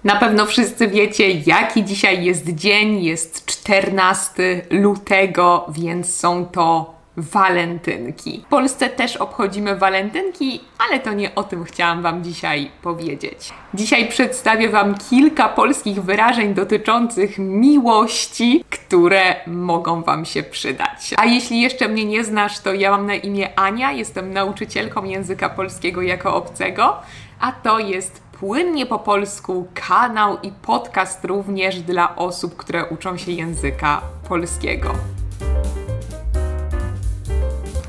Na pewno wszyscy wiecie, jaki dzisiaj jest dzień. Jest 14 lutego, więc są to walentynki. W Polsce też obchodzimy walentynki, ale to nie o tym chciałam Wam dzisiaj powiedzieć. Dzisiaj przedstawię Wam kilka polskich wyrażeń dotyczących miłości, które mogą Wam się przydać. A jeśli jeszcze mnie nie znasz, to ja mam na imię Ania, jestem nauczycielką języka polskiego jako obcego, a to jest Płynnie po polsku kanał i podcast również dla osób, które uczą się języka polskiego.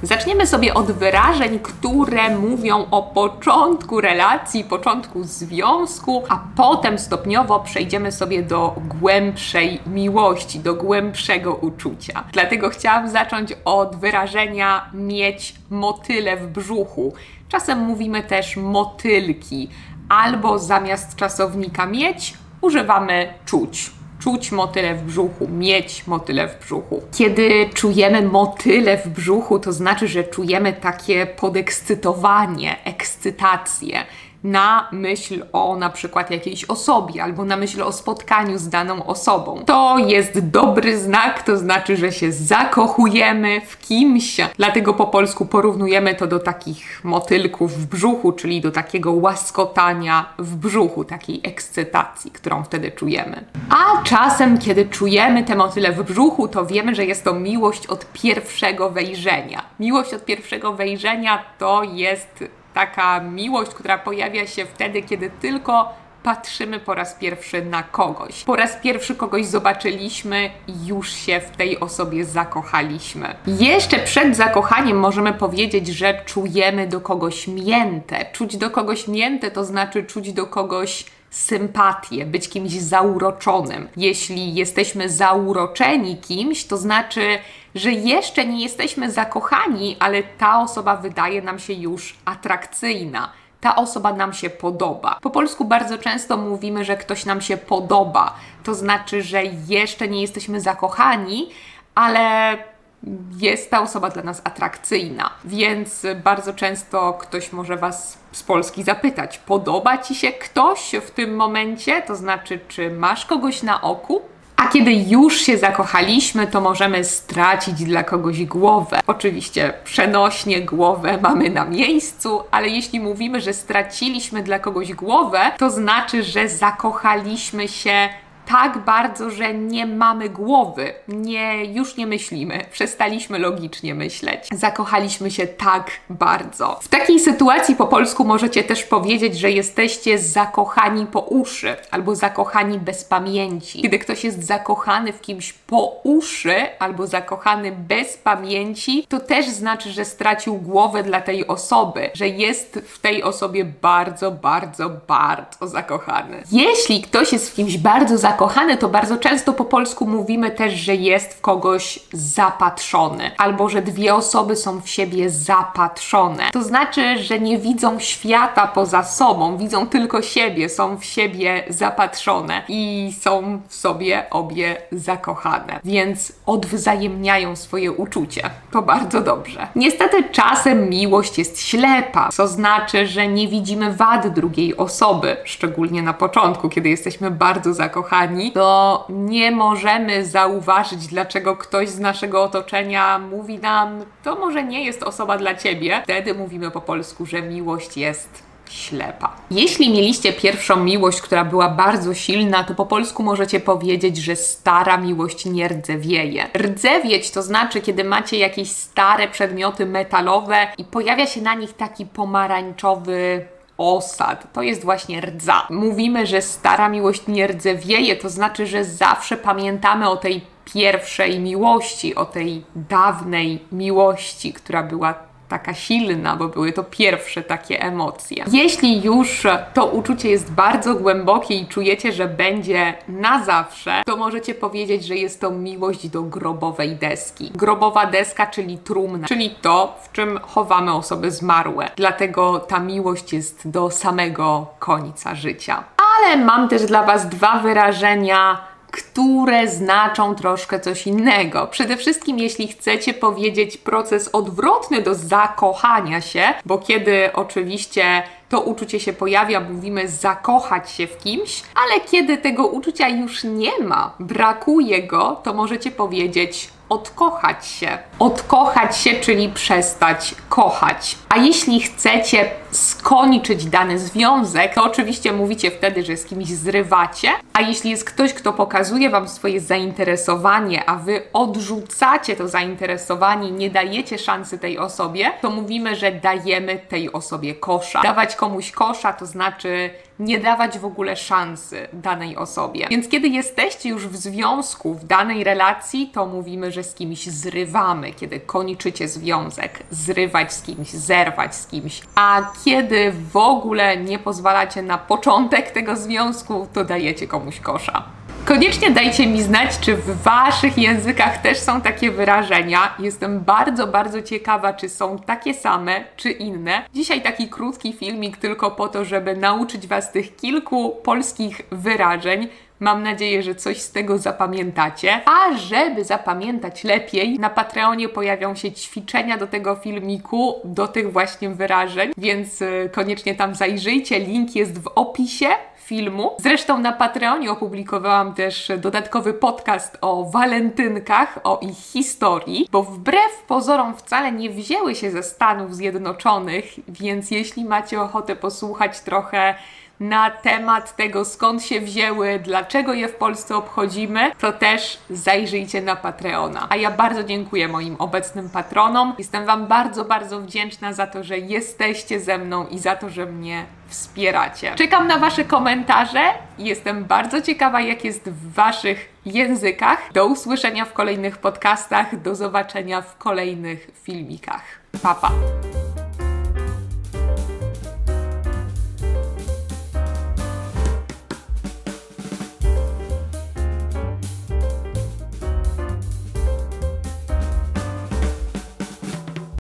Zaczniemy sobie od wyrażeń, które mówią o początku relacji, początku związku, a potem stopniowo przejdziemy sobie do głębszej miłości, do głębszego uczucia. Dlatego chciałam zacząć od wyrażenia mieć motyle w brzuchu. Czasem mówimy też motylki, albo zamiast czasownika mieć używamy czuć. Czuć motyle w brzuchu, mieć motyle w brzuchu. Kiedy czujemy motyle w brzuchu, to znaczy, że czujemy takie podekscytowanie, ekscytację na myśl o na przykład jakiejś osobie albo na myśl o spotkaniu z daną osobą. To jest dobry znak, to znaczy, że się zakochujemy w kimś. Dlatego po polsku porównujemy to do takich motylków w brzuchu, czyli do takiego łaskotania w brzuchu, takiej ekscytacji, którą wtedy czujemy. A czasem, kiedy czujemy te motyle w brzuchu, to wiemy, że jest to miłość od pierwszego wejrzenia. Miłość od pierwszego wejrzenia to jest taka miłość, która pojawia się wtedy, kiedy tylko patrzymy po raz pierwszy na kogoś. Po raz pierwszy kogoś zobaczyliśmy i już się w tej osobie zakochaliśmy. Jeszcze przed zakochaniem możemy powiedzieć, że czujemy do kogoś miętę. Czuć do kogoś miętę to znaczy czuć do kogoś sympatię, być kimś zauroczonym. Jeśli jesteśmy zauroczeni kimś, to znaczy, że jeszcze nie jesteśmy zakochani, ale ta osoba wydaje nam się już atrakcyjna. Ta osoba nam się podoba. Po polsku bardzo często mówimy, że ktoś nam się podoba. To znaczy, że jeszcze nie jesteśmy zakochani, ale jest ta osoba dla nas atrakcyjna. Więc bardzo często ktoś może Was z Polski zapytać: podoba Ci się ktoś w tym momencie? To znaczy, czy masz kogoś na oku? A kiedy już się zakochaliśmy, to możemy stracić dla kogoś głowę. Oczywiście przenośnie głowę mamy na miejscu, ale jeśli mówimy, że straciliśmy dla kogoś głowę, to znaczy, że zakochaliśmy się tak bardzo, że nie mamy głowy, już nie myślimy, przestaliśmy logicznie myśleć. Zakochaliśmy się tak bardzo. W takiej sytuacji po polsku możecie też powiedzieć, że jesteście zakochani po uszy albo zakochani bez pamięci. Kiedy ktoś jest zakochany w kimś po uszy albo zakochany bez pamięci, to też znaczy, że stracił głowę dla tej osoby, że jest w tej osobie bardzo, bardzo, bardzo zakochany. Jeśli ktoś jest w kimś bardzo zakochany, to bardzo często po polsku mówimy też, że jest w kogoś zapatrzony, albo że dwie osoby są w siebie zapatrzone. To znaczy, że nie widzą świata poza sobą, widzą tylko siebie, są w siebie zapatrzone i są w sobie obie zakochane, więc odwzajemniają swoje uczucie. To bardzo dobrze. Niestety czasem miłość jest ślepa, co znaczy, że nie widzimy wad drugiej osoby, szczególnie na początku, kiedy jesteśmy bardzo zakochani, to nie możemy zauważyć, dlaczego ktoś z naszego otoczenia mówi nam: to może nie jest osoba dla Ciebie. Wtedy mówimy po polsku, że miłość jest ślepa. Jeśli mieliście pierwszą miłość, która była bardzo silna, to po polsku możecie powiedzieć, że stara miłość nie rdzewieje. Rdzewieć to znaczy, kiedy macie jakieś stare przedmioty metalowe i pojawia się na nich taki pomarańczowy osad. To jest właśnie rdza. Mówimy, że stara miłość nie rdzewieje, to znaczy, że zawsze pamiętamy o tej pierwszej miłości, o tej dawnej miłości, która była taka silna, bo były to pierwsze takie emocje. Jeśli już to uczucie jest bardzo głębokie i czujecie, że będzie na zawsze, to możecie powiedzieć, że jest to miłość do grobowej deski. Grobowa deska, czyli trumna, czyli to, w czym chowamy osoby zmarłe. Dlatego ta miłość jest do samego końca życia. Ale mam też dla Was dwa wyrażenia, które znaczą troszkę coś innego. Przede wszystkim jeśli chcecie powiedzieć proces odwrotny do zakochania się, bo kiedy oczywiście to uczucie się pojawia, mówimy zakochać się w kimś, ale kiedy tego uczucia już nie ma, brakuje go, to możecie powiedzieć odkochać się. Odkochać się, czyli przestać kochać. A jeśli chcecie skończyć dany związek, to oczywiście mówicie wtedy, że z kimś zrywacie, a jeśli jest ktoś, kto pokazuje Wam swoje zainteresowanie, a Wy odrzucacie to zainteresowanie, nie dajecie szansy tej osobie, to mówimy, że dajemy tej osobie kosza. Dawać komuś kosza to znaczy nie dawać w ogóle szansy danej osobie. Więc kiedy jesteście już w związku, w danej relacji, to mówimy, że z kimś zrywamy, kiedy kończycie związek, zrywać z kimś, zerwać z kimś. A kiedy w ogóle nie pozwalacie na początek tego związku, to dajecie komuś kosza. Koniecznie dajcie mi znać, czy w Waszych językach też są takie wyrażenia. Jestem bardzo, bardzo ciekawa, czy są takie same, czy inne. Dzisiaj taki krótki filmik tylko po to, żeby nauczyć Was tych kilku polskich wyrażeń. Mam nadzieję, że coś z tego zapamiętacie. A żeby zapamiętać lepiej, na Patreonie pojawią się ćwiczenia do tego filmiku, do tych właśnie wyrażeń, więc koniecznie tam zajrzyjcie. Link jest w opisie filmu. Zresztą na Patreonie opublikowałam też dodatkowy podcast o walentynkach, o ich historii, bo wbrew pozorom wcale nie wzięły się ze Stanów Zjednoczonych, więc jeśli macie ochotę posłuchać trochę na temat tego, skąd się wzięły, dlaczego je w Polsce obchodzimy, to też zajrzyjcie na Patreona. A ja bardzo dziękuję moim obecnym patronom. Jestem Wam bardzo, bardzo wdzięczna za to, że jesteście ze mną i za to, że mnie wspieracie. Czekam na Wasze komentarze i jestem bardzo ciekawa, jak jest w Waszych językach. Do usłyszenia w kolejnych podcastach, do zobaczenia w kolejnych filmikach. Pa, pa!